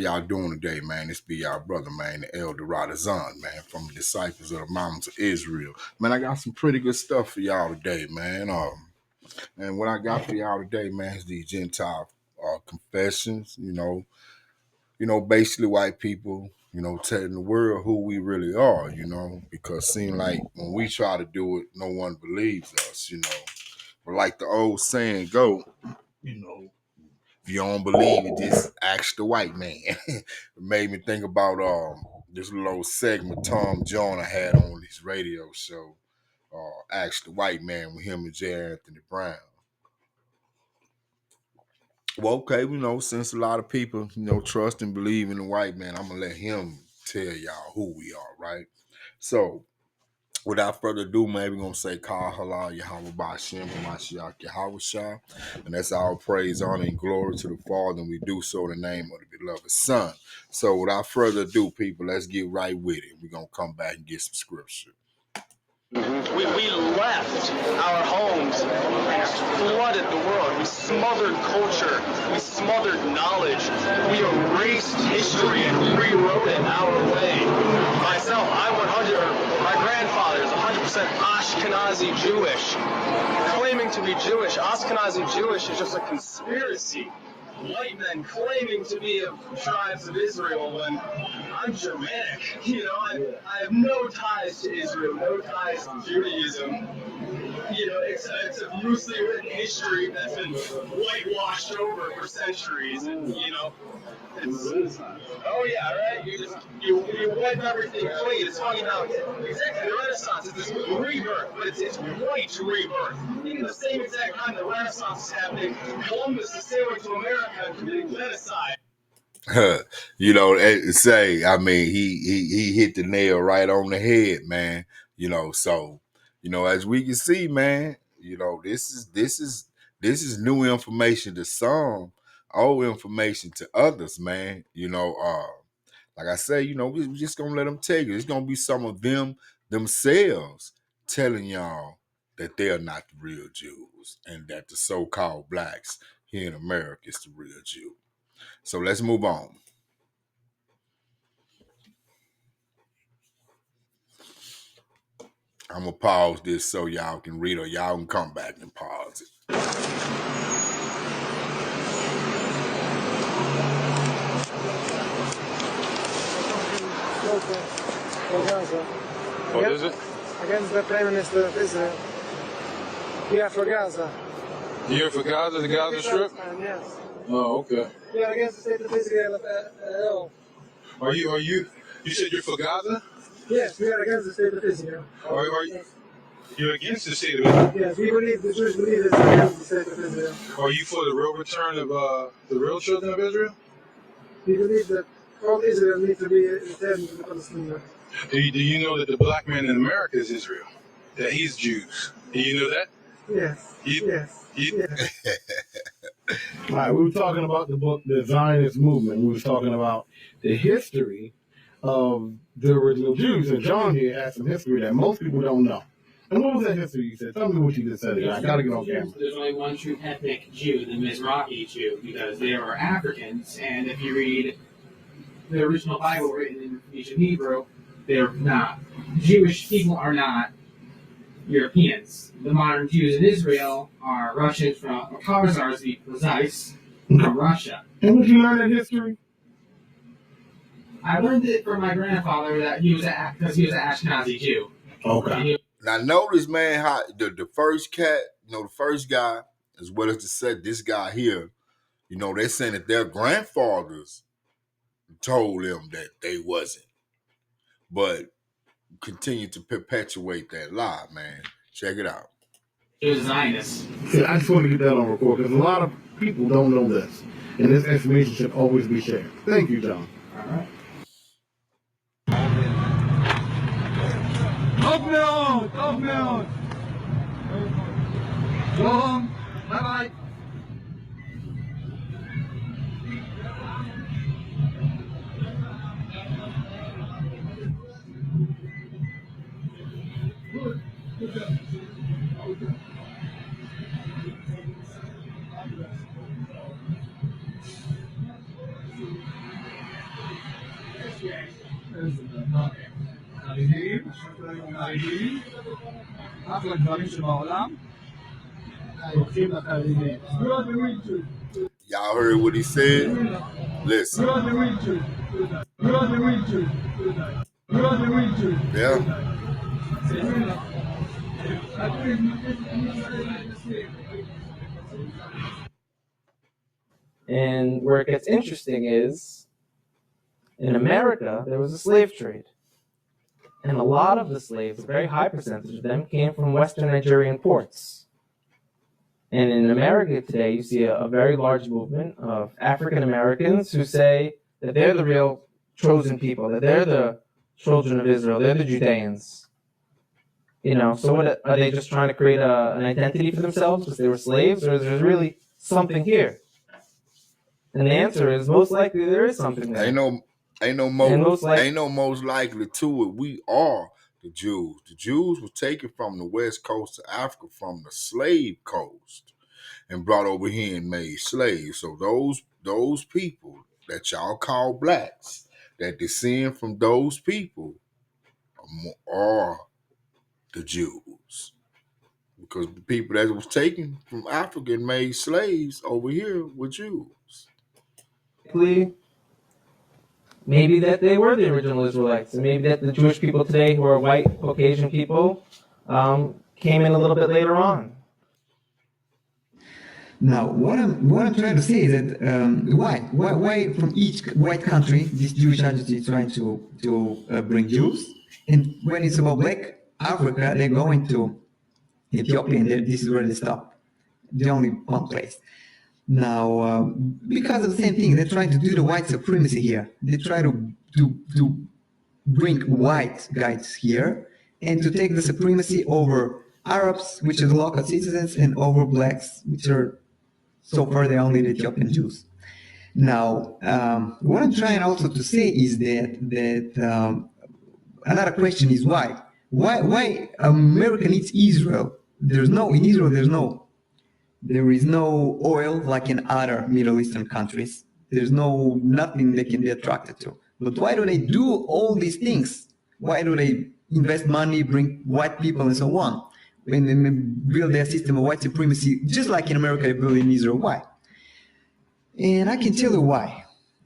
Y'all doing today, man? This be y'all brother, man, the Elder Radazan, man, from the Disciples of the Mountains of Israel. Man, I got some pretty good stuff for y'all today, man. And what I got for y'all today, man, is the Gentile confessions. Basically white people, telling the world who we really are. Because seem like when we try to do it, no one believes us. But like the old saying go, you know. If you don't believe it, just ask the white man. It made me think about this little old segment Tom Joyner had on his radio show, Ask the White Man with him and J. Anthony Brown. Well, okay, since a lot of people, trust and believe in the white man, I'm gonna let him tell y'all who we are, right? So without further ado, man, we're going to say, Kah Halal Yahweh Ba'Shem Mashiach Yahweh Shah. And that's all praise, honor, and glory to the Father. And we do so in the name of the beloved Son. So without further ado, people, let's get right with it. We're going to come back and get some scripture. We left our homes and flooded the world. We smothered culture. We smothered knowledge. We erased history and rewrote it our way. Myself, my grandfather is 100% Ashkenazi Jewish. Claiming to be Jewish, Ashkenazi Jewish is just a conspiracy. White men claiming to be of tribes of Israel when I'm Germanic. I have no ties to Israel, no ties to Judaism. It's a loosely written history that's been whitewashed over for centuries, and oh yeah, right. You wipe everything clean. It's funny how exactly the Renaissance is this rebirth, but it's white rebirth. Even the same exact time the Renaissance is happening, Columbus is sailing to America and committing genocide. He hit the nail right on the head, man. So as we can see, man, this is new information to some, old information to others, man. Like I say, we just gonna let them tell you. It's gonna be some of them themselves telling y'all that they are not the real Jews and that the so-called blacks here in America is the real Jew. So let's move on. I'm gonna pause this so y'all can read, or y'all can come back and pause it. What is it? Against the Prime Minister of Israel. We are for Gaza. You're for Gaza, the Gaza Strip? Yes. Oh, okay. We are against the state of Israel at all. You said you're for Gaza? Yes, we are against the state of Israel. You're against the state of Israel? Yes, we believe, the Jewish believe it's against the state of Israel. Are you for the real return of the real children of Israel? We believe that all Israel needs to be returned to the Palestinians. Do you know that the black man in America is Israel? That he's Jews? Do you know that? Yes. Yes. All right, we were talking about the book, The Zionist Movement. We were talking about the history of the original Jews. And John here has some history that most people don't know. And what was that history you said? Tell me what you just said again. I got to get on camera. There's only one true ethnic Jew, the Mizrahi Jew, because they are Africans. And if you read the original Bible written in Phoenician Hebrew, they're not. Jewish people are not Europeans. The modern Jews in Israel are Russians from, or Khazars to be precise, from Russia. And did you learn that history? I learned it from my grandfather that because he was an Ashkenazi Jew. Okay. Now notice, man, how the first cat, the first guy, as well as this guy here, they're saying that their grandfathers told them that they wasn't, but continue to perpetuate that lie, man. Check it out. He was a Zionist. See, I just want to get that on record because a lot of people don't know this, and this information should always be shared. Thank you, John. All right. Aufmerkung! Go home. Bye-bye. Y'all heard what he said? Listen. Yeah. And where it gets interesting is, in America, there was a slave trade. And a lot of the slaves, a very high percentage of them, came from Western Nigerian ports. And in America today, you see a very large movement of African Americans who say that they're the real chosen people, that they're the children of Israel, they're the Judeans. So what are they just trying to create an identity for themselves because they were slaves, or is there really something here? And the answer is most likely there is something there. Ain't no most likely to it. We are the Jews. The Jews were taken from the west coast of Africa, from the slave coast, and brought over here and made slaves. So those people that y'all call blacks, that descend from those people, are the Jews. Because the people that was taken from Africa and made slaves over here were Jews. Maybe that they were the original Israelites, and maybe that the Jewish people today, who are white Caucasian people, came in a little bit later on. Now, what I'm trying to say is that why from each white country this Jewish agency is trying to bring Jews, and when it's about Black Africa, they're going to Ethiopia, and this is where they stop, the only one place. Now, because of the same thing, they're trying to do the white supremacy here. They try to bring white guys here and to take the supremacy over Arabs, which are the local citizens, and over blacks, which are so far the only Ethiopian Jews. Now, what I'm trying also to say is that another question is why? Why America needs Israel? In Israel there is no oil like in other Middle Eastern countries. There's nothing they can be attracted to. But why do they do all these things? Why do they invest money, bring white people and so on? When they build their system of white supremacy, just like in America, they build in Israel. Why? And I can tell you why.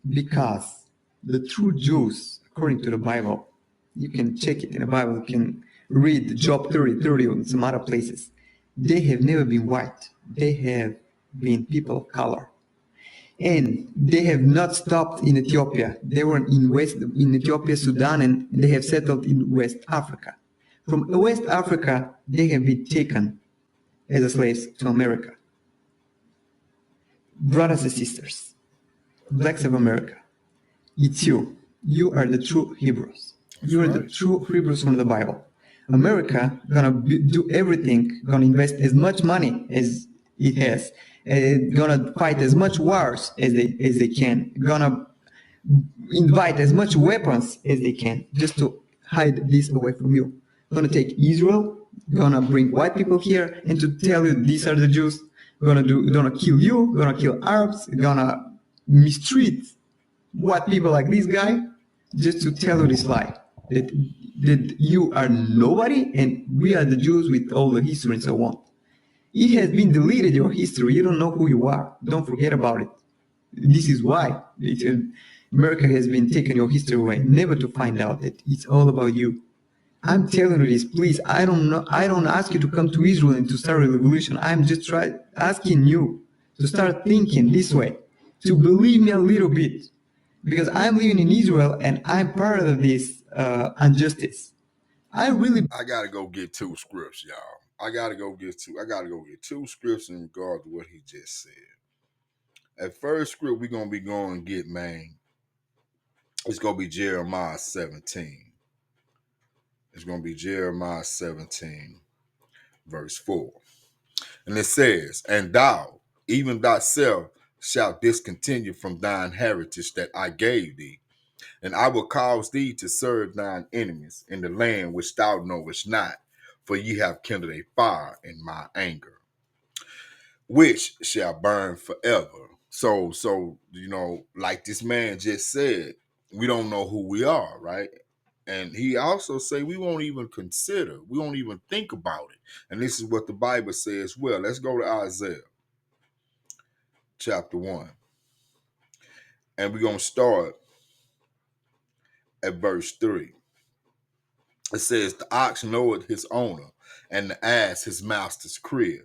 Because the true Jews, according to the Bible, you can check it in the Bible, you can read Job 30 and some other places. They have never been white. They have been people of color. And they have not stopped in Ethiopia. They were in Ethiopia, Sudan, and they have settled in West Africa. From West Africa, they have been taken as slaves to America. Brothers and sisters, blacks of America, it's you. You are the true Hebrews. You are the true Hebrews from the Bible. America gonna do everything, gonna invest as much money as it has, gonna fight as much wars as they can, gonna invite as much weapons as they can just to hide this away from you. Gonna take Israel, gonna bring white people here and to tell you these are the Jews, gonna kill you, gonna kill Arabs, gonna mistreat white people like this guy just to tell you this lie that you are nobody and we are the Jews with all the history and so on. It has been deleted, your history. You don't know who you are. Don't forget about it. This is why America has been taking your history away, never to find out that it's all about you. I'm telling you this, please. I don't ask you to come to Israel and to start a revolution. I'm just asking you to start thinking this way, to believe me a little bit, because I'm living in Israel and I'm part of this injustice. I gotta go get two scripts, y'all. I gotta go get two scripts in regard to what he just said. At first script we're gonna be going and get, man, it's gonna be Jeremiah 17. It's gonna be Jeremiah 17, verse 4. And it says, "And thou, even thyself, shalt discontinue from thine heritage that I gave thee, and I will cause thee to serve thine enemies in the land which thou knowest not, for ye have kindled a fire in my anger, which shall burn forever." So like this man just said, we don't know who we are, right? And he also say we won't even consider, we won't even think about it. And this is what the Bible says. Well, let's go to Isaiah chapter 1. And we're going to start at verse 3. It says, the ox knoweth his owner, and the ass his master's crib.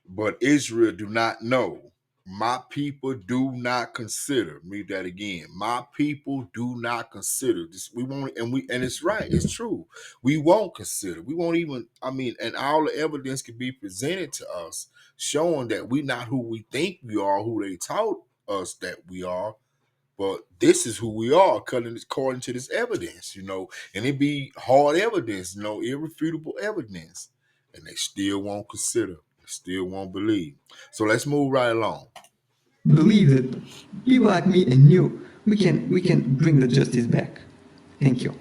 But Israel do not know. My people do not consider. Read that again. My people do not consider this. We won't, and it's right. It's true. We won't consider. We won't even. I mean, and all the evidence can be presented to us, showing that we're not who we think we are, who they taught us that we are. But this is who we are, according to this evidence, and it be hard evidence, irrefutable evidence, and they still won't consider. They still won't believe. So let's move right along. Believe that people like me and you, we can bring the justice back. Thank you.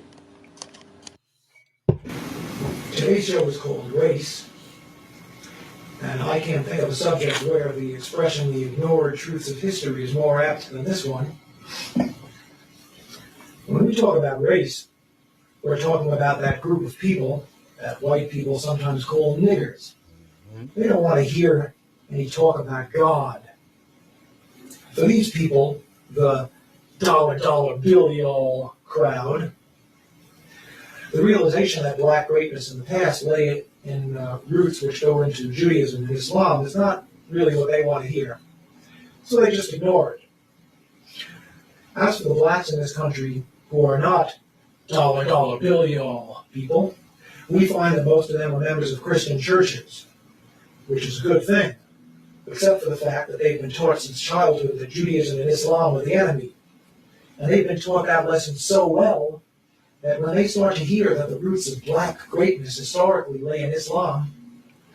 Today's show is called Race, and I can't think of a subject where the expression the ignored truths of history is more apt than this one. When we talk about race, we're talking about that group of people that white people sometimes call niggers. They don't want to hear any talk about God. For these people, the dollar bill y'all crowd, the realization that black greatness in the past lay in roots which go into Judaism and Islam is not really what they want to hear. So they just ignore it. As for the blacks in this country who are not dollar bill y'all people, we find that most of them are members of Christian churches, which is a good thing, except for the fact that they've been taught since childhood that Judaism and Islam are the enemy. And they've been taught that lesson so well that when they start to hear that the roots of black greatness historically lay in Islam,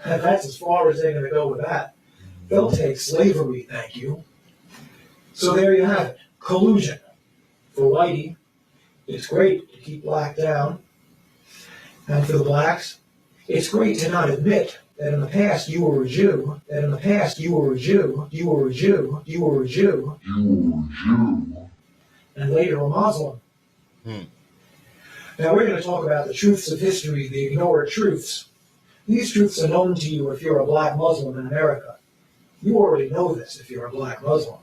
that's as far as they're going to go with that. They'll take slavery, thank you. So there you have it. Collusion. For Whitey, it's great to keep black down. And for the blacks, it's great to not admit that in the past you were a Jew, that in the past you were a Jew, you were a Jew, you were a Jew, you were a Jew, and later a Muslim. Now we're going to talk about the truths of history, the ignored truths. These truths are known to you if you're a black Muslim in America. You already know this if you're a black Muslim.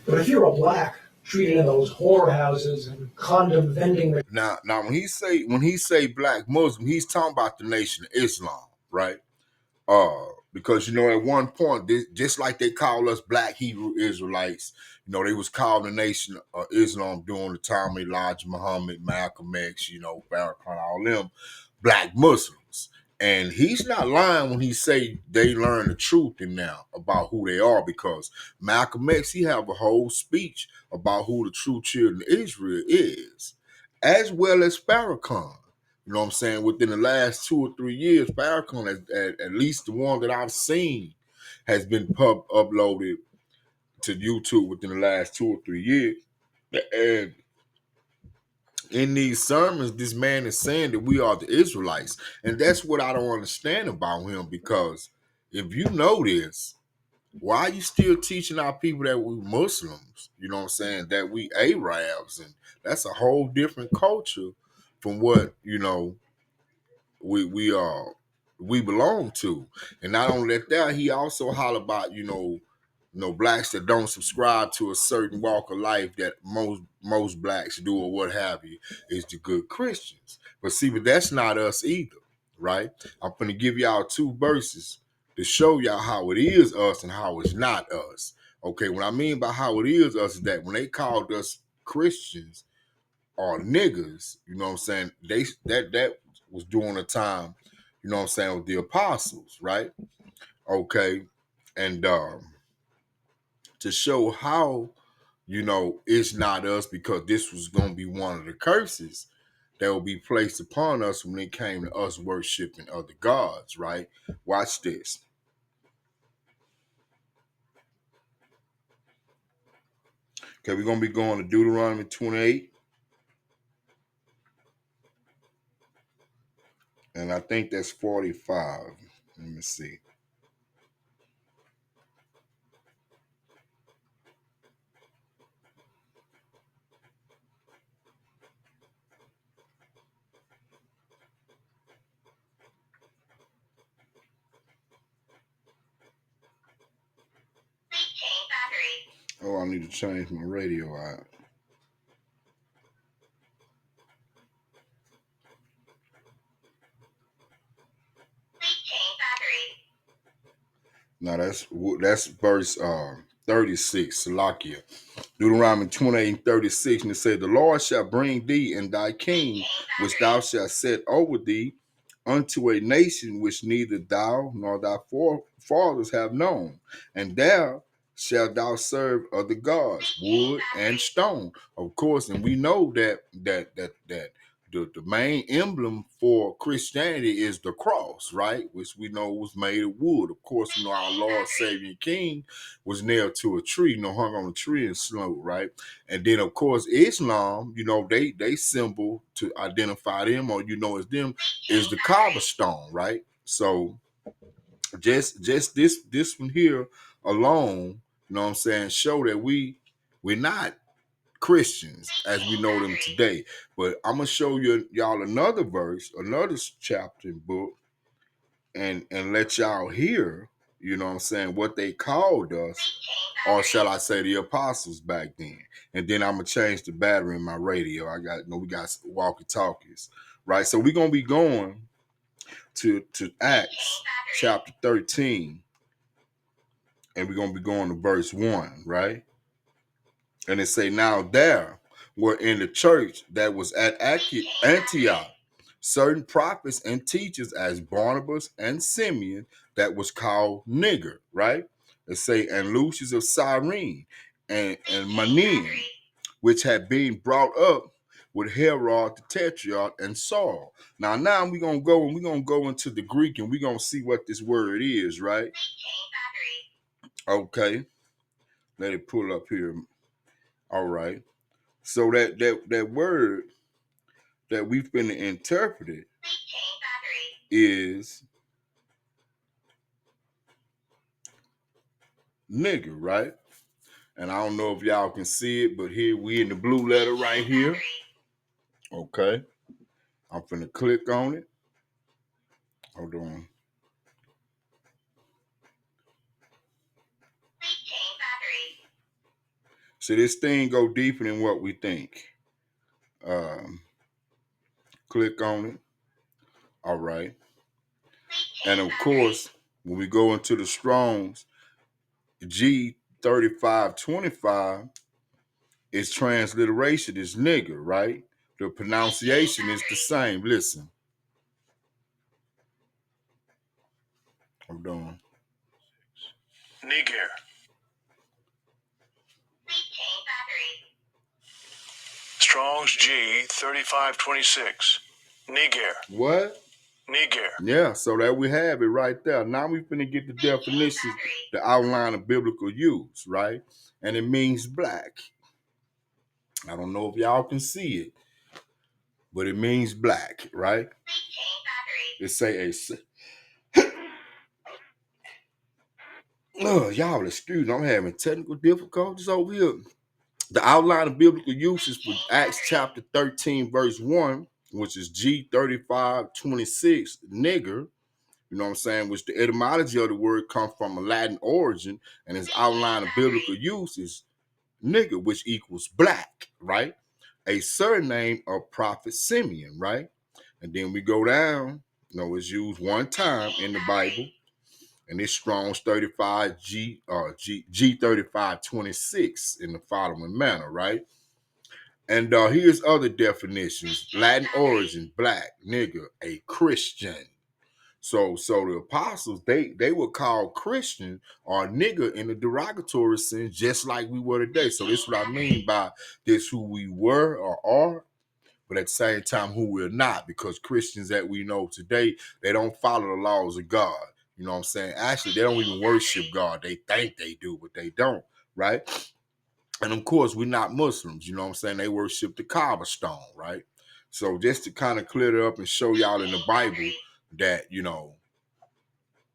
But if you're a black treated in those whorehouses and condom vending... Now when he say black Muslim, he's talking about the Nation of Islam, right? Because at one point, just like they call us black Hebrew Israelites, they was called the Nation of Islam during the time of Elijah Muhammad, Malcolm X, Farrakhan, all them black Muslims. And he's not lying when he say they learn the truth in now about who they are, because Malcolm X, he have a whole speech about who the true children of Israel is, as well as Farrakhan. You know what I'm saying? Within the last 2 or 3 years, Farrakhan, at least the one that I've seen, has been uploaded to YouTube within the last 2 or 3 years. And in these sermons, this man is saying that we are the Israelites. And that's what I don't understand about him, because if you know this, why are you still teaching our people that we Muslims? You know what I'm saying? That we Arabs, and that's a whole different culture from what, we belong to. And not only that, he also holler about, blacks that don't subscribe to a certain walk of life that most blacks do, or what have you, is the good Christians. But that's not us either, right? I'm gonna give y'all 2 verses to show y'all how it is us and how it's not us. Okay, what I mean by how it is us is that when they called us Christians or niggers, you know what I'm saying, that was during a time, you know what I'm saying, with the apostles, right? Okay. And to show how, it's not us, because this was going to be one of the curses that will be placed upon us when it came to us worshiping other gods, right? Watch this. Okay, we're going to be going to Deuteronomy 28. And I think that's 45. Let me see. Oh, I need to change my radio out. Now that's verse 36, Salakia. Deuteronomy 28:36, and it said, "The Lord shall bring thee and thy king, which thou shalt set over thee, unto a nation which neither thou nor thy forefathers have known, and there shalt thou serve other gods, wood and stone." Of course, and we know that the main emblem for Christianity is the cross, right? Which we know was made of wood. Of course, we know our Lord, Savior, and King was nailed to a tree, hung on a tree and slew, right? And then, of course, Islam, they symbol to identify them, or as them, is the Kaaba stone, right? So just this one here alone, what I'm saying, show that we're not Christians as we know them today. But I'm gonna show y'all another verse, another chapter and book, and let y'all hear, what I'm saying, what they called us, or shall I say the apostles back then. And then I'm gonna change the battery in my radio. We got walkie-talkies, right? So we're gonna be going to Acts chapter 13, and we're gonna be going to verse 1, right? And it say, "Now there were in the church that was at Antioch certain prophets and teachers, as Barnabas and Simeon, that was called Nigger," right? It say, "and Lucius of Cyrene, and Manaen, which had been brought up with Herod the Tetrarch and Saul." Now we're gonna go into the Greek, and we're gonna see what this word is, right? Okay, let it pull up here. All right. So that word that we've been interpreted is nigger, right? And I don't know if y'all can see it, but here we in the blue letter right here. Okay. I'm finna click on it. Hold on. So this thing go deeper than what we think. Click on it. All right. And of course, when we go into the Strongs, G3525 is transliteration is nigger, right? The pronunciation is the same. Listen. Hold on. Niger. Strong's G 3526. Niger. What? Niger. Yeah, so that we have it right there. Now we finna get the definitions, the outline of biblical use, right? And it means black. I don't know if y'all can see it, but it means black, right? It say y'all excuse me, I'm having technical difficulties over here. The outline of biblical uses for Acts chapter 13, verse 1, which is G3526, nigger, what I'm saying, which the etymology of the word comes from a Latin origin, and its outline of biblical use is nigger, which equals black, right? A surname of prophet Simeon, right? And then we go down, it's used one time in the Bible, and it's Strong's 35 G3526 in the following manner, right? And here's other definitions: Latin origin, black, nigger, a Christian. So the apostles, they were called Christian or nigger in a derogatory sense, just like we were today. So this is what I mean by this: who we were or are, but at the same time who we're not, because Christians that we know today, they don't follow the laws of God. You know what I'm saying? Actually, they don't even worship God. They think they do, but they don't, right? And of course, we're not Muslims. You know what I'm saying? They worship the Kaaba stone, right? So just to kind of clear it up and show y'all in the Bible that, it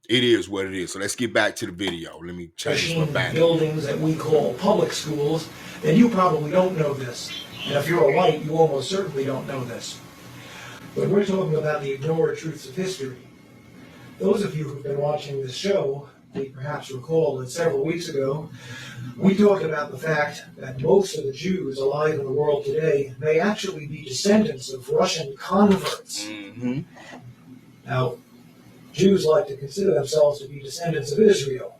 is what it is. So let's get back to the video. Let me change my battery. Buildings that we call public schools, then you probably don't know this. And if you're a white, you almost certainly don't know this. But we're talking about the ignored truths of history. Those of you who've been watching this show may perhaps recall that several weeks ago, we talked about the fact that most of the Jews alive in the world today may actually be descendants of Russian converts. Mm-hmm. Now, Jews like to consider themselves to be descendants of Israel.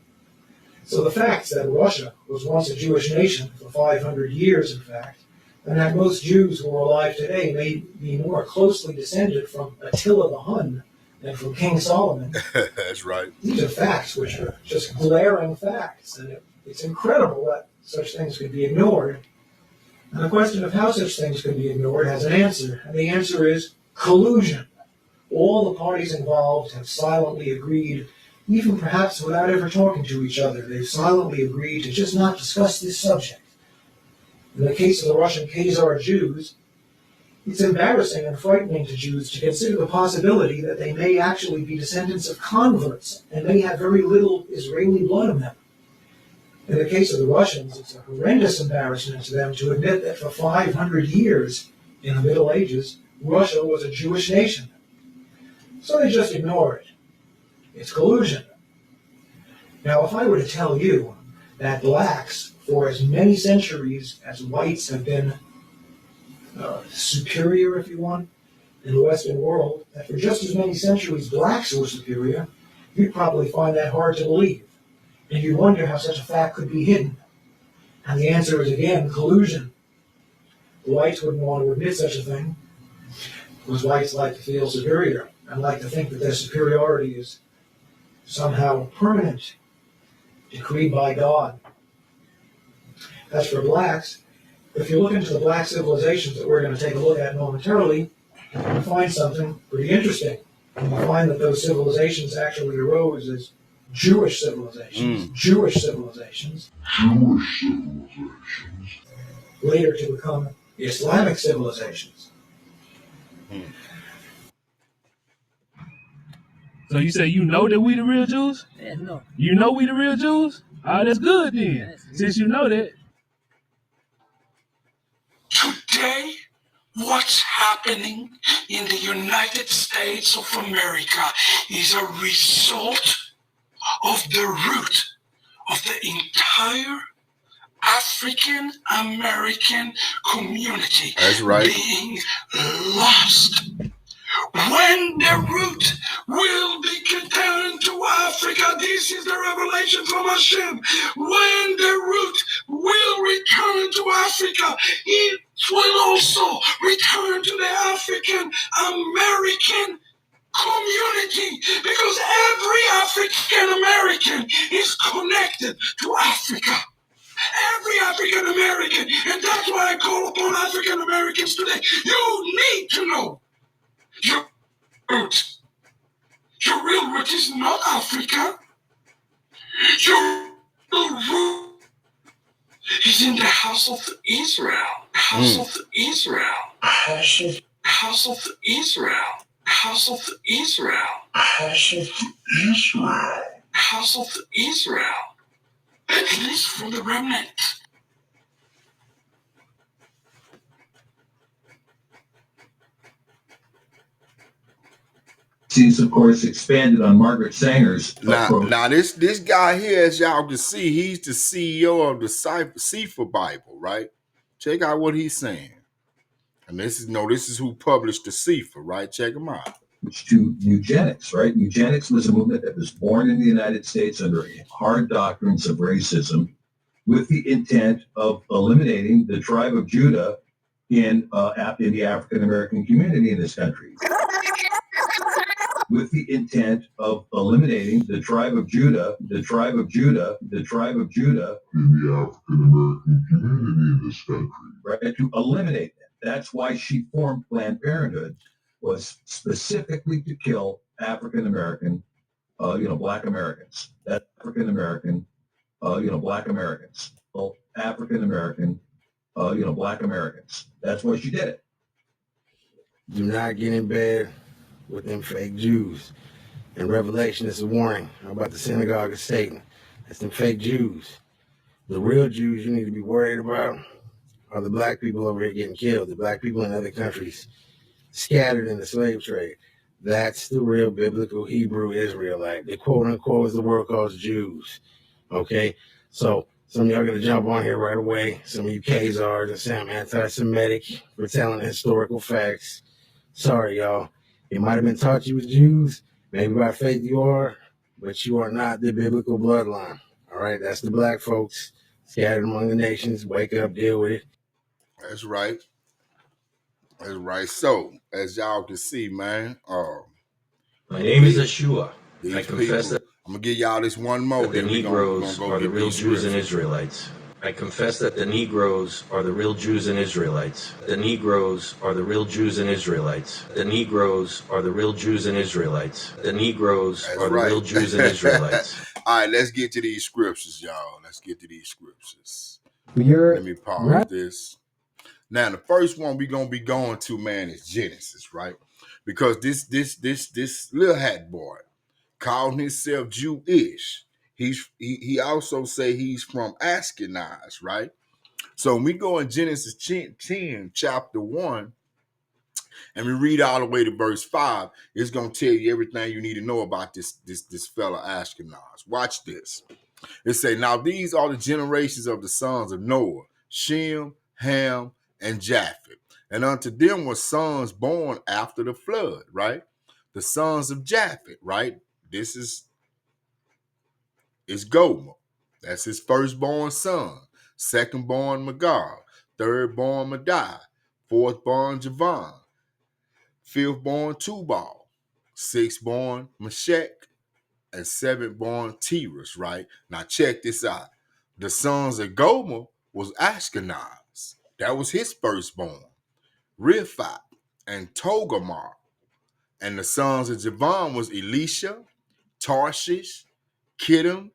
So the fact that Russia was once a Jewish nation for 500 years, in fact, and that most Jews who are alive today may be more closely descended from Attila the Hun than from King Solomon. That's right. These are facts which are just glaring facts, and it's incredible that such things could be ignored. And the question of how such things can be ignored has an answer, and the answer is collusion. All the parties involved have silently agreed, even perhaps without ever talking to each other, they've silently agreed to just not discuss this subject. In the case of the Russian Khazar Jews, it's embarrassing and frightening to Jews to consider the possibility that they may actually be descendants of converts and may have very little Israeli blood in them. In the case of the Russians, it's a horrendous embarrassment to them to admit that for 500 years in the Middle Ages, Russia was a Jewish nation. So they just ignore it. It's collusion. Now, if I were to tell you that blacks, for as many centuries as whites have been superior, if you want, in the Western world, that for just as many centuries blacks were superior, you'd probably find that hard to believe. And you'd wonder how such a fact could be hidden. And the answer is, again, collusion. The whites wouldn't want to admit such a thing, because whites like to feel superior and like to think that their superiority is somehow permanent, decreed by God. As for blacks, if you look into the black civilizations that we're going to take a look at momentarily, you'll find something pretty interesting. You'll find that those civilizations actually arose as Jewish civilizations, Jewish civilizations, later to become Islamic civilizations. So you say you know that we the real Jews? Yeah, no. You know we the real Jews? Ah, that's good then. Since you know that. Today, what's happening in the United States of America is a result of the root of the entire African American community being lost. When the root will be returned to Africa, this is the revelation from Shem. When the root will return to Africa, it will also return to the African American community, because every African American is connected to Africa. Every African American, and that's why I call upon African Americans today. You need to know your root. Your real root is not Africa. Your real root is in the house of Israel. House of Israel. House of Israel. House of Israel. House of Israel. House of Israel. At least from the remnant. He's, of course, expanded on Margaret Sanger's approach. Now this guy here, as y'all can see, he's the CEO of the Sefer Bible, right? Check out what he's saying. And this is who published the Sefer, right? Check him out. To eugenics, right? Eugenics was a movement that was born in the United States under hard doctrines of racism, with the intent of eliminating the tribe of Judah in the African American community in this country. With the intent of eliminating the tribe of Judah, in the African American community in this country. Right, to eliminate them. That's why she formed Planned Parenthood, was specifically to kill African American, Black Americans. That's African American, Black Americans. Well, African American, Black Americans. That's why she did it. Do not get in bed with them fake Jews. In Revelation, it's a warning about the synagogue of Satan. That's them fake Jews. The real Jews you need to be worried about are the black people over here getting killed, the black people in other countries scattered in the slave trade. That's the real biblical Hebrew Israelite. They quote unquote, as the world calls Jews. Okay? So some of y'all are going to jump on here right away. Some of you Khazars and say I'm anti-Semitic for telling historical facts. Sorry, y'all. It might have been taught you was Jews. Maybe by faith you are, but you are not the biblical bloodline. All right? That's the black folks scattered among the nations. Wake up, deal with it. That's right. That's right. So, as y'all can see, man, My name is Yeshua. these I confess people, I'm gonna give y'all this one more, that the then we're gonna Negroes go are the get real these Jews and scriptures. Israelites. I confess that the Negroes are the real Jews and Israelites. The Negroes are the real Jews and Israelites. The Negroes are the real Jews and Israelites. The Negroes That's are the real right. Jews and Israelites. All right, let's get to these scriptures, y'all. Let's get to these scriptures. You're Let me pause right. this. Now, the first one we're gonna be going to, man, is Genesis, right? Because this little hat boy calling himself Jewish. He also say he's from Ashkenazi, right? So when we go in Genesis 10, chapter 1, and we read all the way to verse 5, it's gonna tell you everything you need to know about this fella Ashkenaz. Watch this. It say, now these are the generations of the sons of Noah, Shem, Ham, and Japheth. And unto them were sons born after the flood, right? The sons of Japheth, right? This is Gomer. That's his firstborn son. Secondborn Magog. Thirdborn Madai. Fourthborn Javan. Fifthborn Tubal. Sixthborn Meshach. And seventh-born Tiras, right? Now check this out. The sons of Gomer was Ashkenaz. That was his firstborn. Riphat and Togarmah. And the sons of Javan was Elisha, Tarshish, Kittim,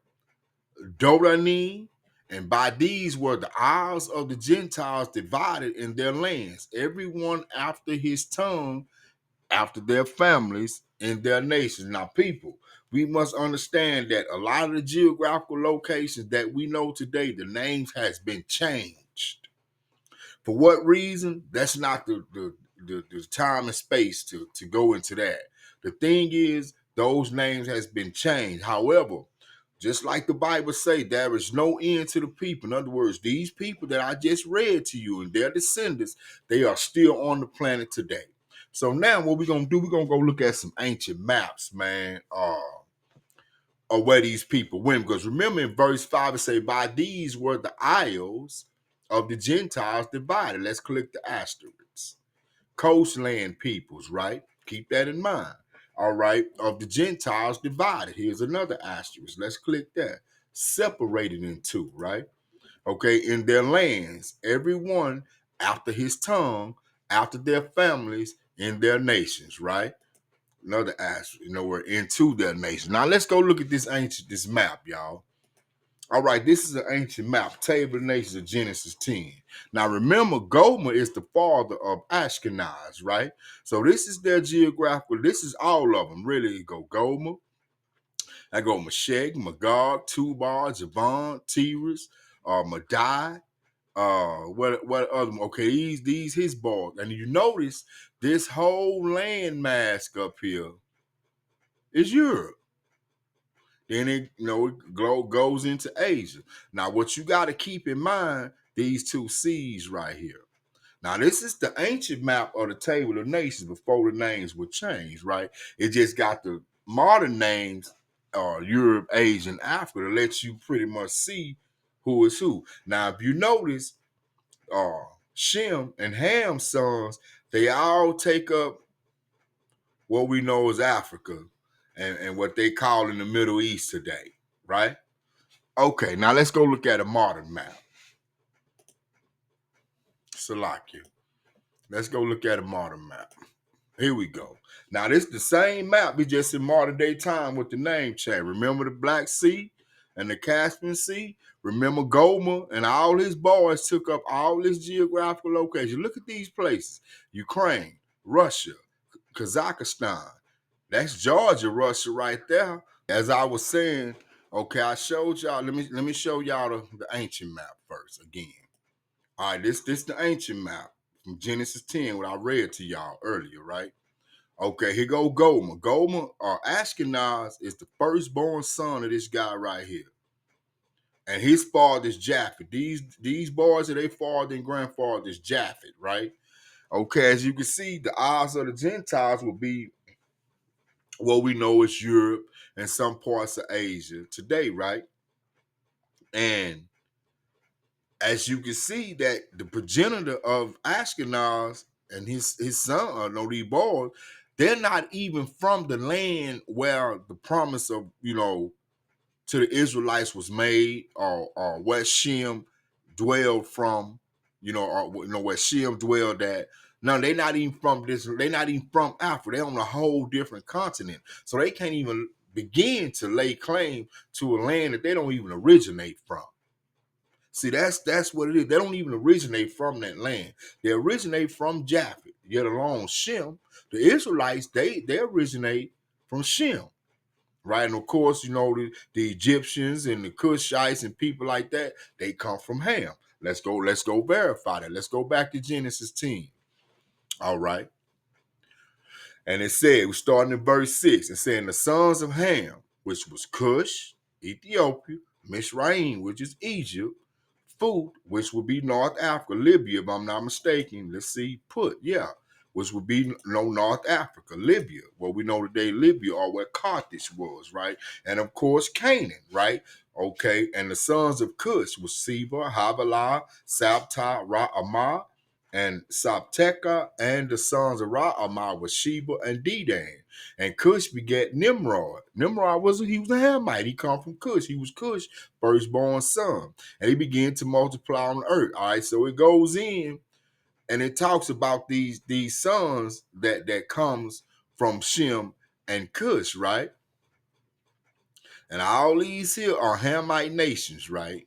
Dodanim, and by these were the isles of the Gentiles divided in their lands, everyone after his tongue, after their families, in their nations. Now, people, we must understand that a lot of the geographical locations that we know today, the names has been changed. For what reason? That's not the time and space to go into that. The thing is, those names has been changed. However, just like the Bible say, there is no end to the people. In other words, these people that I just read to you and their descendants, they are still on the planet today. So now what we're going to do, we're going to go look at some ancient maps, man, of where these people went. Because remember in verse 5, it say, by these were the isles of the Gentiles divided. Let's click the asterisks. Coastland peoples, right? Keep that in mind. All right, of the Gentiles divided. Here's another asterisk. Let's click that. Separated in two, right? Okay, in their lands, everyone after his tongue, after their families, in their nations, right? Another asterisk, we're into their nation. Now let's go look at this map, y'all. All right, this is an ancient map, Table of Nations of Genesis 10. Now remember, Gomer is the father of Ashkenaz, right? So this is their geographical, this is all of them, really. You go Gomer, I go Meshach, Magog, Tubal, Javan, Tiras, Madai, what other, okay, these his boys. And you notice this whole land mask up here is Europe. Then it goes into Asia. Now, what you got to keep in mind, these two seas right here. Now, this is the ancient map of the Table of Nations before the names were changed, right? It just got the modern names, Europe, Asia, and Africa, to let you pretty much see who is who. Now, if you notice, Shem and Ham's sons, they all take up what we know as Africa and what they call in the Middle East today, right? Okay, now let's go look at a modern map. Salakia. Let's go look at a modern map. Here we go. Now, this is the same map, we just in modern day time with the name change. Remember the Black Sea and the Caspian Sea? Remember Gomer and all his boys took up all this geographical location. Look at these places. Ukraine, Russia, Kazakhstan. That's Georgia, Russia right there. As I was saying, okay, I showed y'all. Let me show y'all the ancient map first again. All right, this the ancient map from Genesis 10, what I read to y'all earlier, right? Okay, here go Gomer. Gomer or Ashkenaz is the firstborn son of this guy right here. And his father is Japhet. These boys are their father and grandfather is Japhet, right? Okay, as you can see, the eyes of the Gentiles will be what we know as Europe and some parts of Asia today, right? And as you can see, that the progenitor of Ashkenaz and his son, these boys, they're not even from the land where the promise of, to the Israelites was made, or where Shem dwelled from, or where Shem dwelled at. No, they're not even from this. They're not even from Africa. They're on a whole different continent, so they can't even begin to lay claim to a land that they don't even originate from. See, that's what it is. They don't even originate from that land. They originate from Japheth, yet alone Shem. The Israelites, they originate from Shem, right? And of course, the Egyptians and the Cushites and people like that, they come from Ham. Let's go verify that. Let's go back to Genesis 10. All right. And it said, we're starting in verse 6, and saying the sons of Ham, which was Cush, Ethiopia, Mizraim, which is Egypt, Food, which would be North Africa, Libya, if I'm not mistaken. Let's see, which would be North Africa, Libya. Well, we know today Libya, or where Carthage was, right? And of course, Canaan, right? Okay, and the sons of Cush was Seba, Havilah, Sabta, Ra'amah, and Sabteka, and the sons of Ra'amah was Sheba and Dedan. And Cush begat Nimrod. Nimrod he was a Hamite. He come from Cush. He was Cush, firstborn son. And he began to multiply on the earth. All right, so it goes in and it talks about these sons that comes from Shem and Cush, right? And all these here are Hamite nations, right?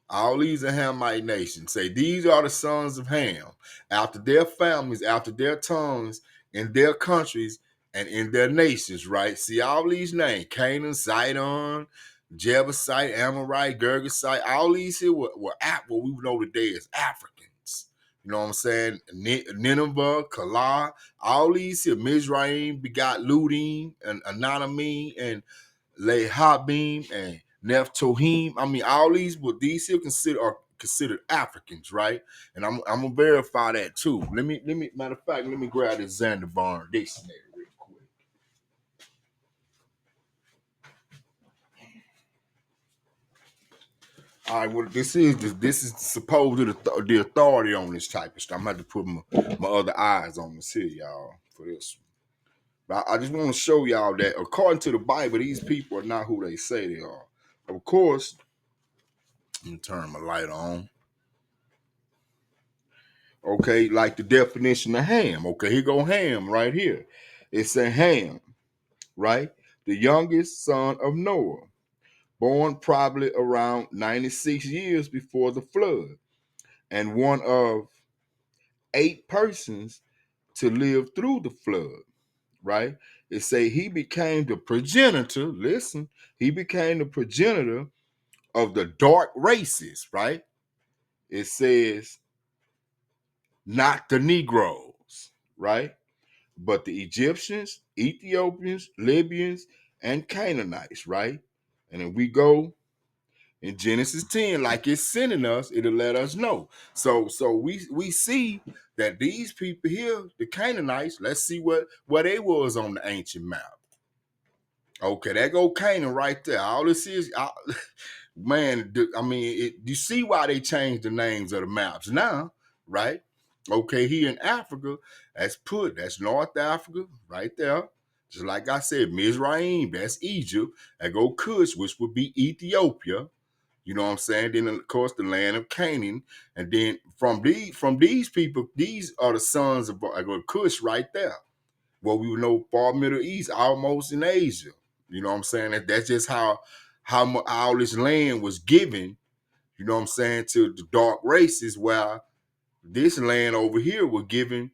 All these are Hamite nations. Say these are the sons of Ham, after their families, after their tongues, in their countries, and in their nations, right? See all these names: Canaan, Sidon, Jebusite, Amorite, Girgasite. All these here were what we know today as Africans. You know what I'm saying? Nineveh, Kala, all these here, Mizraim begot Ludim and Anonymine and Lehabim and Nephtohim. I mean, all these, but these here are considered Africans, right? And I'm gonna verify that too. Let me matter of fact, let me grab this Zanzibar dictionary real quick. All right, well, this is supposed to the authority on this type of stuff. I'm gonna have to put my other eyes on this here, y'all, for this. But I just want to show y'all that according to the Bible, these people are not who they say they are. Of course, let me turn my light on. Okay, like the definition of Ham. Okay, here go Ham right here. It's a Ham, right? The youngest son of Noah, born probably around 96 years before the flood, and one of 8 persons to live through the flood, right? It say he became the progenitor, listen, he became the progenitor of the dark races, right? It says not the Negroes, right? But the Egyptians, Ethiopians, Libyans, and Canaanites, right? And if we go in Genesis 10, like it's sending us, it'll let us know. So we see that these people here, the Canaanites, let's see what they was on the ancient map. Okay, there go Canaan right there. All this is, man, I mean, you see why they changed the names of the maps now, right? Okay, here in Africa, that's North Africa right there. Just like I said, Mizraim, that's Egypt. And go Cush, which would be Ethiopia. You know what I'm saying? Then of course the land of Canaan, and then from these people, these are the sons of Cush right there. Well, we know far Middle East, almost in Asia. You know what I'm saying? That's just how all this land was given. You know what I'm saying, to the dark races, while this land over here was given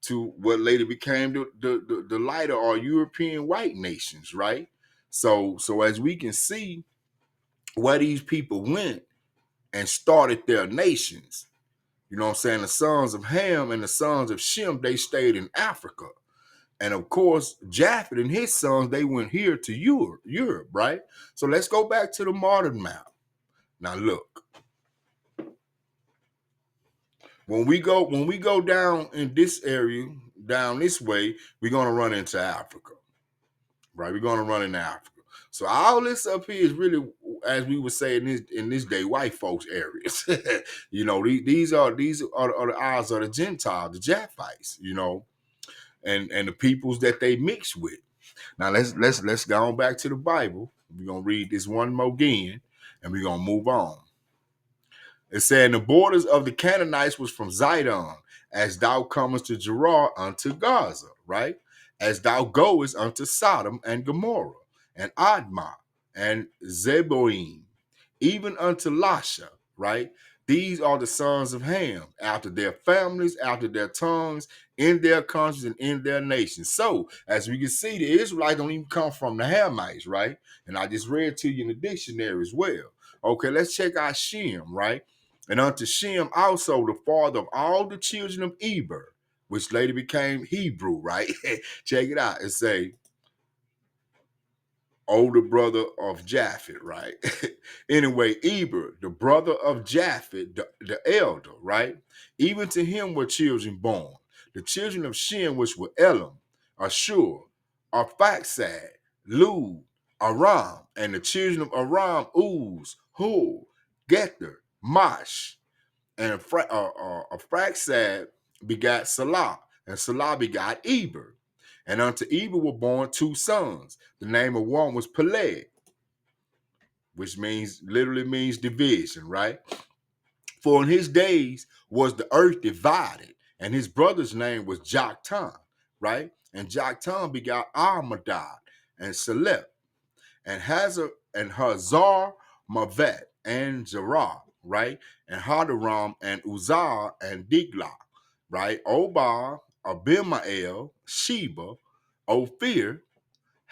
to what later became the lighter or European white nations, right? So as we can see, where these people went and started their nations. You know what I'm saying? The sons of Ham and the sons of Shem, they stayed in Africa. And of course, Japheth and his sons, they went here to Europe, right? So let's go back to the modern map. Now look, when we go down in this area, down this way, we're gonna run into Africa, right? We're gonna run into Africa. So all this up here is really, as we would say in this day, white folks areas. You know, these are the eyes of the Gentiles, the Japhites, you know, and the peoples that they mix with. Now let's go on back to the Bible. We're gonna read this one more again, and we're gonna move on. It said, the borders of the Canaanites was from Zidon, as thou comest to Gerar unto Gaza, right? As thou goest unto Sodom and Gomorrah, and Admah, and Zeboim, even unto Lasha, right? These are the sons of Ham, after their families, after their tongues, in their countries and in their nations. So, as we can see, the Israelites don't even come from the Hamites, right? And I just read to you in the dictionary as well. Okay, let's check out Shem, right? And unto Shem also, the father of all the children of Eber, which later became Hebrew, right? Check it out. It say, older brother of Japheth, right? Anyway, Eber, the brother of Japheth, the elder, right? Even to him were children born. The children of Shem, which were Elam, Ashur, Arphaxad, Lud, Aram, and the children of Aram, Uz, Hul, Gether, Mash, and Arphaxad begot Salah, and Salah begot Eber. And unto Eber were born two sons. The name of one was Peleg, which literally means division, right? For in his days was the earth divided, and his brother's name was Joktan, right? And Joktan begot Armadad and Selep, and Hazar Mavet and Zerah, right? And Hadaram and Uzah and Diglah, right? Obal, Abimael, Sheba, Ophir,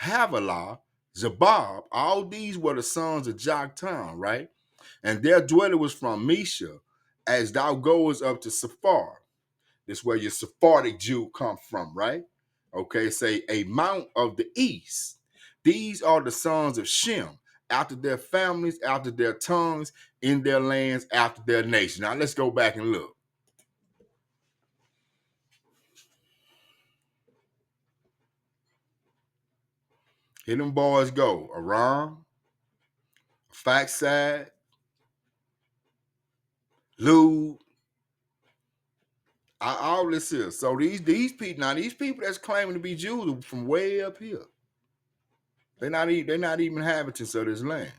Havilah, Zabab, all these were the sons of Joktan, right? And their dwelling was from Mesha, as thou goest up to Sephar. This is where your Sephardic Jew come from, right? Okay, say a mount of the east. These are the sons of Shem, after their families, after their tongues, in their lands, after their nation. Now let's go back and look. Here them boys go. Aram, Faxad, Lud, all this here. So these people that's claiming to be Jews are from way up here. They're not even inhabitants of this land.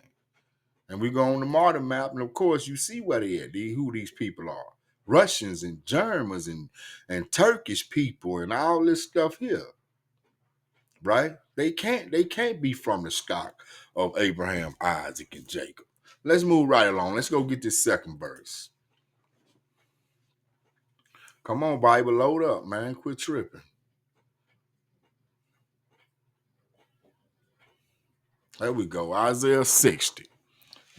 And we go on the modern map, and of course you see where they at, who these people are. Russians and Germans and Turkish people and all this stuff here. Right? They can't be from the stock of Abraham, Isaac, and Jacob. Let's move right along. Let's go get this second verse. Come on, Bible, load up, man. Quit tripping. There we go. Isaiah 60,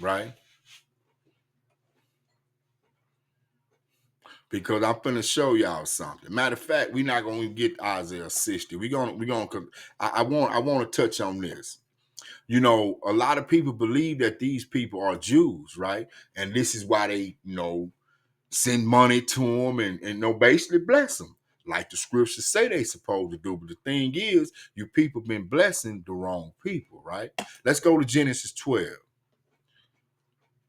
right? Because I'm finna show y'all something. Matter of fact, we're not gonna get Isaiah 60. I want to touch on this. You know, a lot of people believe that these people are Jews, right? And this is why they, send money to them and basically bless them, like the scriptures say they supposed to do. But the thing is, you people been blessing the wrong people, right? Let's go to Genesis 12.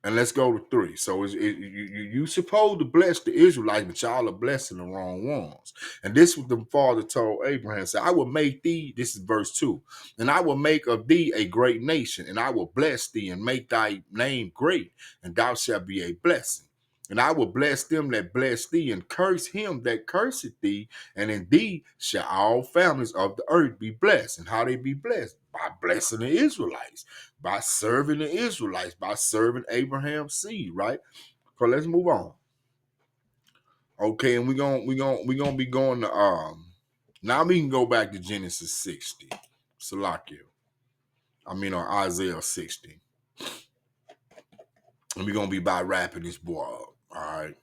And let's go to 3. So you supposed to bless the Israelites, but y'all are blessing the wrong ones. And this was the father told Abraham, said, I will make thee, this is verse 2, and I will make of thee a great nation, and I will bless thee and make thy name great, and thou shalt be a blessing. And I will bless them that bless thee, and curse him that curseth thee, and in thee shall all families of the earth be blessed. And how they be blessed? By blessing the Israelites, by serving the Israelites, by serving Abraham's seed, right? So let's move on. Okay, and we're gonna be going to now we can go back to Genesis 60. Salakia. Isaiah 60. And we're gonna be by wrapping this boy up. All right.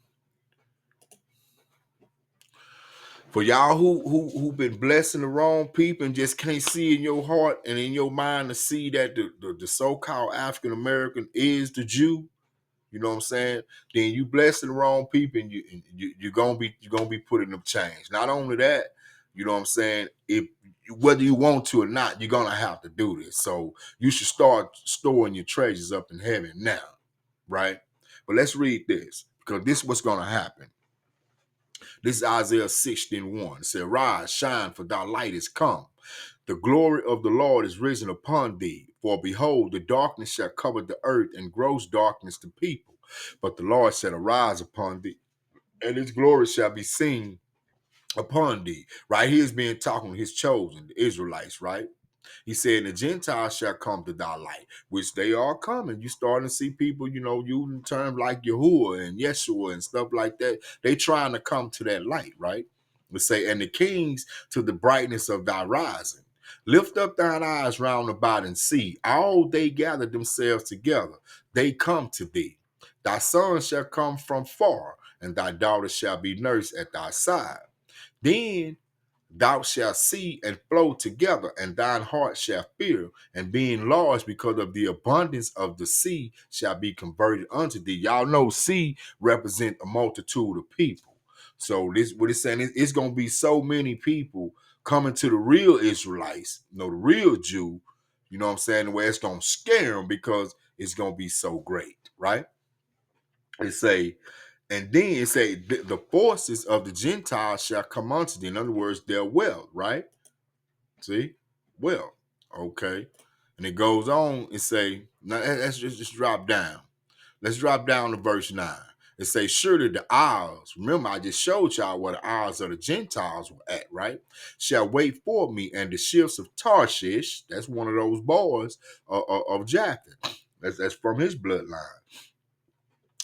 For y'all who been blessing the wrong people and just can't see in your heart and in your mind to see that the so-called African American is the Jew, you know what I'm saying? Then you blessing the wrong people and you're gonna be putting them change. Not only that, you know what I'm saying? If whether you want to or not, you're gonna have to do this. So you should start storing your treasures up in heaven now, right? But let's read this because this is what's gonna happen. This is Isaiah 60:1. It said, "Rise, shine, for thy light is come. The glory of the Lord is risen upon thee. For behold, the darkness shall cover the earth, and gross darkness the people. But the Lord shall arise upon thee, and his glory shall be seen upon thee." Right here is being talking to his chosen, the Israelites, right? He said, "The Gentiles shall come to thy light," which they are coming. You starting to see people, using terms like Yahuwah and Yeshua and stuff like that. They trying to come to that light, right? We say, "And the kings to the brightness of thy rising. Lift up thine eyes round about and see. All they gather themselves together. They come to thee. Thy sons shall come from far, and thy daughters shall be nursed at thy side. Then thou shalt see and flow together, and thine heart shall fear, and being large because of the abundance of the sea shall be converted unto thee." Y'all know sea represent a multitude of people. So this what it's saying is it's gonna be so many people coming to the real Israelites, the real Jew, you know what I'm saying, where it's gonna scare them because it's gonna be so great, right? It say, and then it say, "The forces of the Gentiles shall come unto thee." In other words, their wealth, right? See? Wealth. Okay. And it goes on and say, now let's just drop down. Let's drop down to verse 9. It say, "Surely the isles," remember I just showed y'all where the isles of the Gentiles were at, right? "Shall wait for me, and the ships of Tarshish," that's one of those boys of Japheth. That's from his bloodline.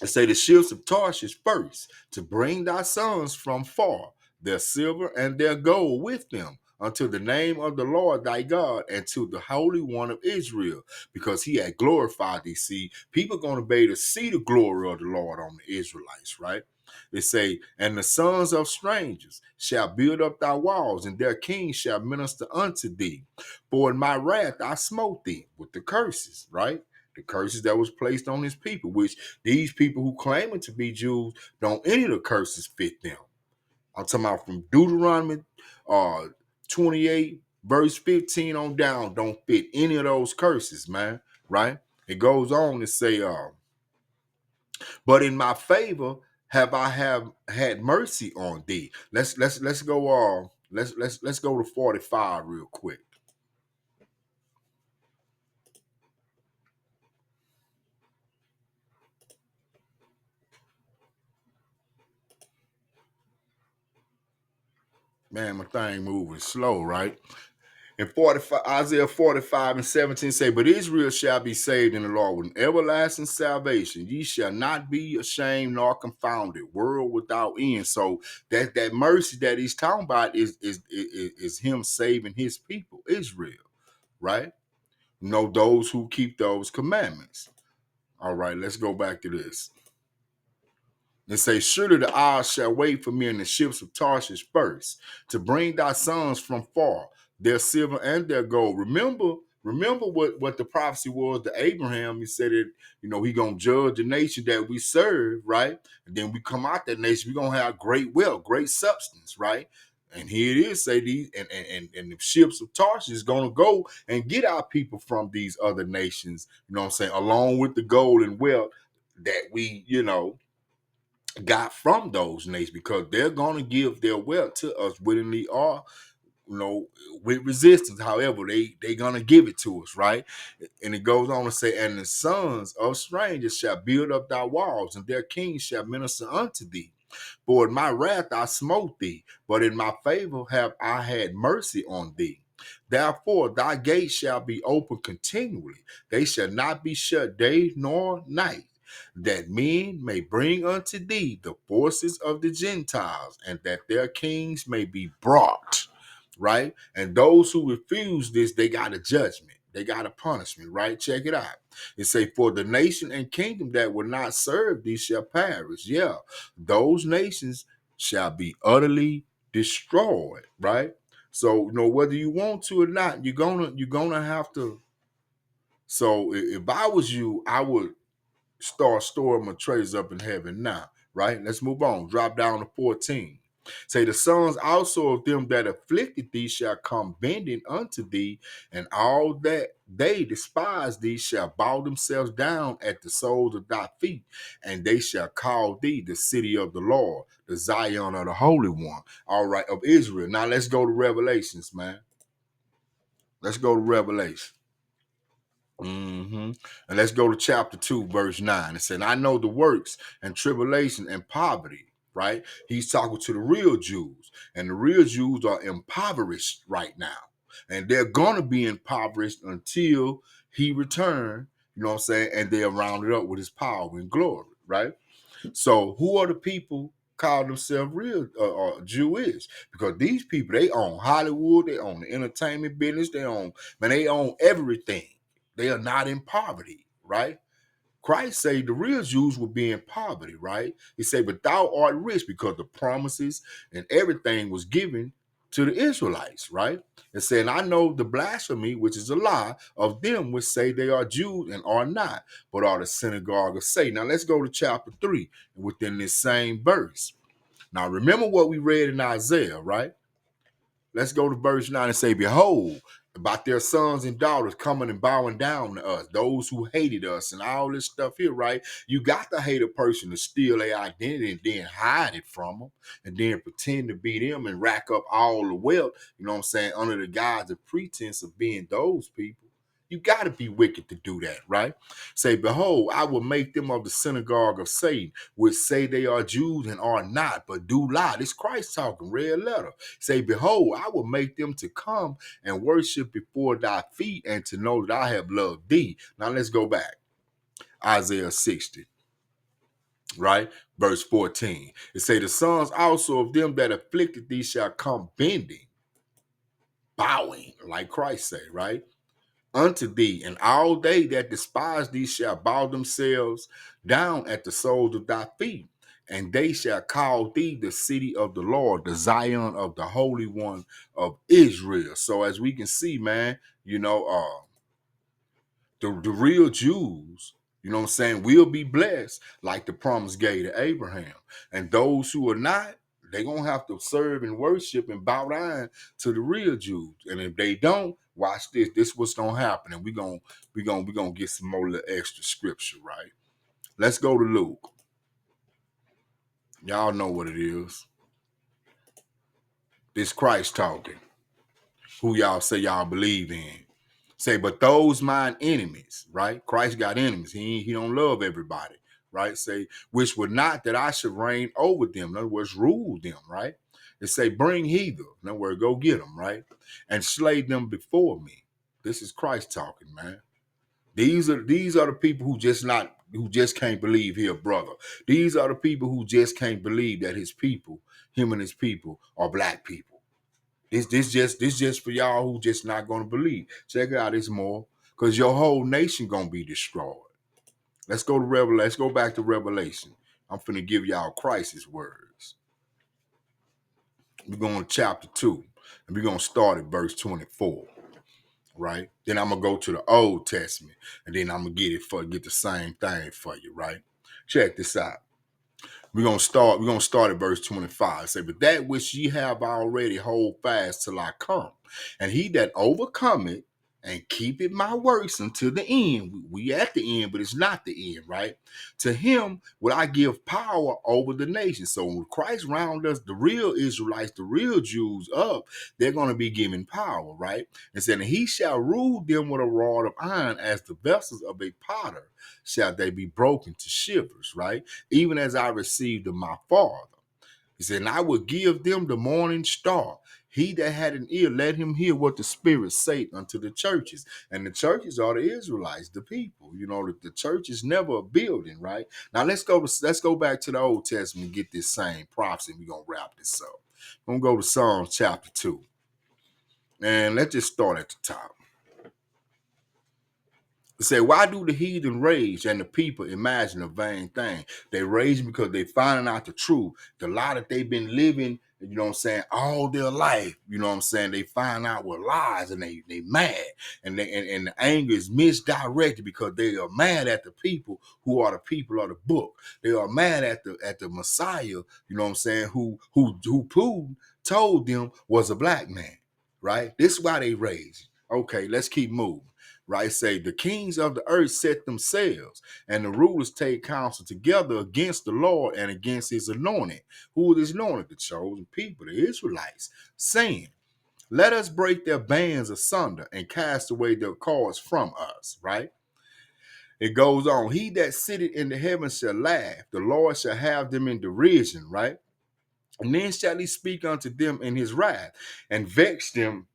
And say, "The ships of Tarshish first, to bring thy sons from far, their silver and their gold with them, unto the name of the Lord thy God, and to the Holy One of Israel, because he had glorified thee." See, people going to be able to see the glory of the Lord on the Israelites, right? They say, "And the sons of strangers shall build up thy walls, and their kings shall minister unto thee. For in my wrath I smote thee," with the curses, right? The curses that was placed on his people, which these people who claiming to be Jews, don't any of the curses fit them. I'm talking about from Deuteronomy 28, verse 15 on down, don't fit any of those curses, man. Right? It goes on to say, "But in my favor have I had mercy on thee." Let's go let's go to 45 real quick. Man, my thing moving slow, right? In 45, Isaiah 45:17 say, "But Israel shall be saved in the Lord with an everlasting salvation. Ye shall not be ashamed nor confounded, world without end." So that mercy that he's talking about is him saving his people, Israel, right? Those who keep those commandments. All right, let's go back to this. And say, "Surely the isles shall wait for me, in the ships of Tarshish first, to bring thy sons from far, their silver and their gold." Remember what the prophecy was to Abraham. He said that, he gonna judge the nation that we serve, right? And then we come out that nation, we gonna have great wealth, great substance, right? And here it is, say these, and the ships of Tarshish is gonna go and get our people from these other nations, you know what I'm saying, along with the gold and wealth that we, got from those nations, because they're going to give their wealth to us willingly or, with resistance. However, they going to give it to us, right? And it goes on to say, "And the sons of strangers shall build up thy walls, and their kings shall minister unto thee. For in my wrath I smote thee, but in my favor have I had mercy on thee. Therefore thy gates shall be open continually, they shall not be shut day nor night, that men may bring unto thee the forces of the Gentiles, and that their kings may be brought." Right? And those who refuse this, they got a judgment. They got a punishment, right? Check it out. It say, "For the nation and kingdom that will not serve thee shall perish." Yeah, those nations shall be utterly destroyed, right? So, whether you want to or not, you're gonna have to. So if I was you, I would start storing my treasures up in heaven now, right? Let's move on. Drop down to 14. Say the sons also of them that afflicted thee shall come bending unto thee, and all that they despise thee shall bow themselves down at the soles of thy feet, and they shall call thee the city of the Lord, the Zion of the Holy One, all right, of Israel. Now let's go to Revelations, man. Let's go to Revelation. And let's go to chapter 2, verse 9. It said, I know the works and tribulation and poverty, right? He's talking to the real Jews, and the real Jews are impoverished right now. And they're going to be impoverished until he returns, you know what I'm saying? And they're rounded up with his power and glory, right? So who are the people call themselves real Jewish? Because these people, they own Hollywood, they own the entertainment business, they own everything. They are not in poverty, right? Christ said the real Jews will be in poverty, right? He said, but thou art rich, because the promises and everything was given to the Israelites, right? It said, I know the blasphemy, which is a lie, of them which say they are Jews and are not, but are the synagogue of Satan. Now let's go to chapter 3 within this same verse. Now remember what we read in Isaiah, right? Let's go to verse 9 and say, behold, about their sons and daughters coming and bowing down to us, those who hated us and all this stuff here, right? You got to hate a person to steal their identity and then hide it from them and then pretend to be them and rack up all the wealth, you know what I'm saying, under the guise of pretense of being those people. You got to be wicked to do that, right? Say, behold, I will make them of the synagogue of Satan, which say they are Jews and are not, but do lie. This Christ talking, red letter. Say, behold, I will make them to come and worship before thy feet and to know that I have loved thee. Now let's go back. Isaiah 60, right? Verse 14. It say, the sons also of them that afflicted thee shall come bending, bowing, like Christ say, right? Unto thee, and all they that despise thee shall bow themselves down at the soles of thy feet, and they shall call thee the city of the Lord, the Zion of the Holy One of Israel. So as we can see, man, the real Jews, you know what I'm saying, will be blessed like the promise gave to Abraham. And those who are not, they're going to have to serve and worship and bow down to the real Jews. And if they don't, watch this. This is what's going to happen. And we're gonna get some more little extra scripture, right? Let's go to Luke. Y'all know what it is. This Christ talking. Who y'all say y'all believe in. Say, but those mine enemies, right? Christ got enemies. He don't love everybody, right? Say, which would not that I should reign over them. In other words, rule them, right? It say, bring hither. In other words, go get them, right? And slay them before me. This is Christ talking, man. These are the people who just can't believe here, brother. These are the people who just can't believe that him and his people are black people. This just for y'all who just not gonna believe. Check it out, it's more. Because your whole nation gonna be destroyed. Let's go to Revelation. Let's go back to Revelation. I'm finna give y'all Christ's words. We're going to chapter 2, and we're gonna start at verse 24. Right? Then I'm gonna go to the Old Testament, and then I'm gonna get the same thing for you, right? Check this out. We're gonna start at verse 25. Say, but that which ye have already hold fast till I come. And he that overcometh and keepeth my works until the end. We at the end, but it's not the end, right? To him will I give power over the nation. So when Christ round us, the real Israelites, the real Jews up, they're gonna be given power, right? And said, and he shall rule them with a rod of iron, as the vessels of a potter shall they be broken to shivers, right? Even as I received of my Father. He said, and I will give them the morning star. He that had an ear, let him hear what the Spirit saith unto the churches. And the churches are the Israelites, the people. You know, the church is never a building, right? Now let's go back to the Old Testament and get this same prophecy, and we're gonna wrap this up. I'm gonna go to Psalms chapter 2. And let's just start at the top. Say, why do the heathen rage and the people imagine a vain thing? They rage because they finding out the truth, the lie that they've been living you know what I'm saying, all their life, you know what I'm saying, they find out what lies and they mad. And the anger is misdirected because they are mad at the people who are the people of the book. They are mad at the Messiah, you know what I'm saying, who Putin told them was a black man, right? This is why they raised. Okay, let's keep moving. Right, say the kings of the earth set themselves, and the rulers take counsel together against the Lord and against his anointed. Who is anointed? The chosen people, the Israelites, saying, let us break their bands asunder and cast away their cords from us. Right? It goes on. He that sitteth in the heavens shall laugh. The Lord shall have them in derision. Right? And then shall he speak unto them in his wrath and vex them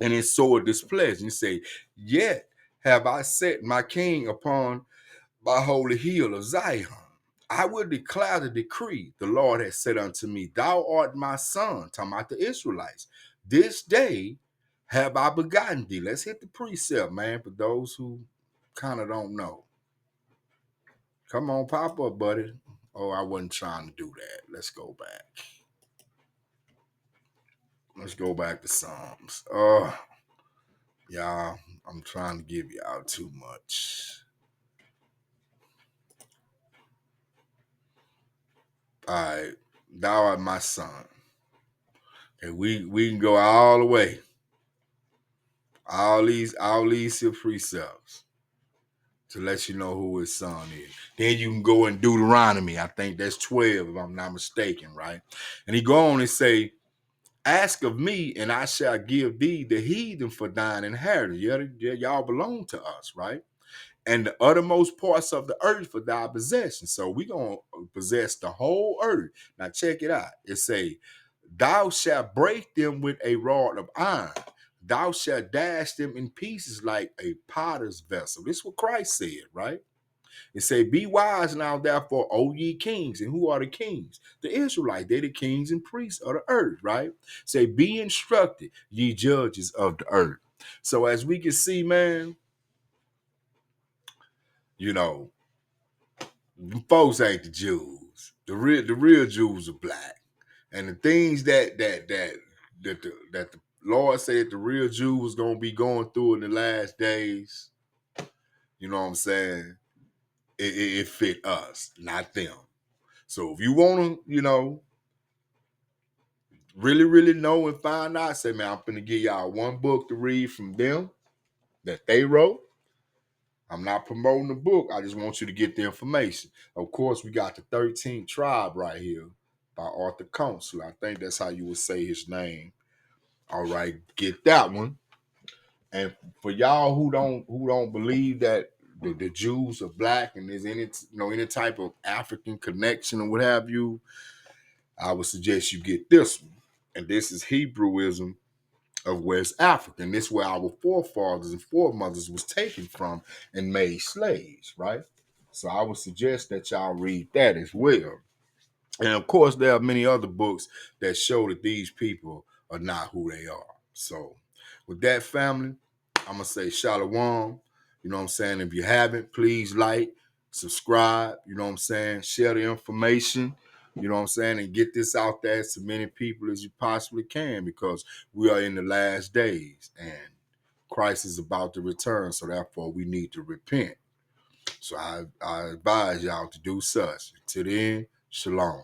in his sore displeasure. And say, yet have I set my king upon my holy hill of Zion. I will declare the decree. The Lord has said unto me, thou art my son. Talking about the Israelites. This day have I begotten thee. Let's hit the precept, man, for those who kind of don't know. Come on, pop up, buddy. Oh, I wasn't trying to do that. Let's go back. Let's go back to Psalms. Y'all, I'm trying to give y'all too much. All right, thou art my son. And we can go all the way. All these here precepts to let you know who his son is. Then you can go in Deuteronomy. I think that's 12, if I'm not mistaken, right? And he go on and say, ask of me, and I shall give thee the heathen for thine inheritance. Yeah, y'all belong to us, right? And the uttermost parts of the earth for thy possession. So we gonna possess the whole earth. Now check it out. It say, thou shalt break them with a rod of iron. Thou shalt dash them in pieces like a potter's vessel. This is what Christ said, right? It say, be wise now, therefore, O ye kings. And who are the kings? The Israelites. They the kings and priests of the earth, right? Say, be instructed, ye judges of the earth. So as we can see, man, you know, folks ain't the Jews. The real Jews are black. And the things that the Lord said the real Jew was gonna be going through in the last days, you know what I'm saying? It fit us, not them. So if you wanna, you know, really know and find out, say, man, I'm gonna give y'all one book to read from them that they wrote. I'm not promoting the book. I just want you to get the information. Of course, we got the 13th Tribe right here by Arthur Council. I think that's how you would say his name. All right, get that one. And for y'all who don't believe that the Jews are black and there's any type of African connection or what have you, I would suggest you get this one. And this is Hebrewism of West Africa. And this is where our forefathers and foremothers was taken from and made slaves, right? So I would suggest that y'all read that as well. And of course, there are many other books that show that these people are not who they are. So with that, family, I'm going to say shalom. You know what I'm saying? If you haven't, please like, subscribe, you know what I'm saying? Share the information, you know what I'm saying? And get this out there to many people as you possibly can, because we are in the last days and Christ is about to return. So therefore, we need to repent. So I advise y'all to do such. Till then, shalom.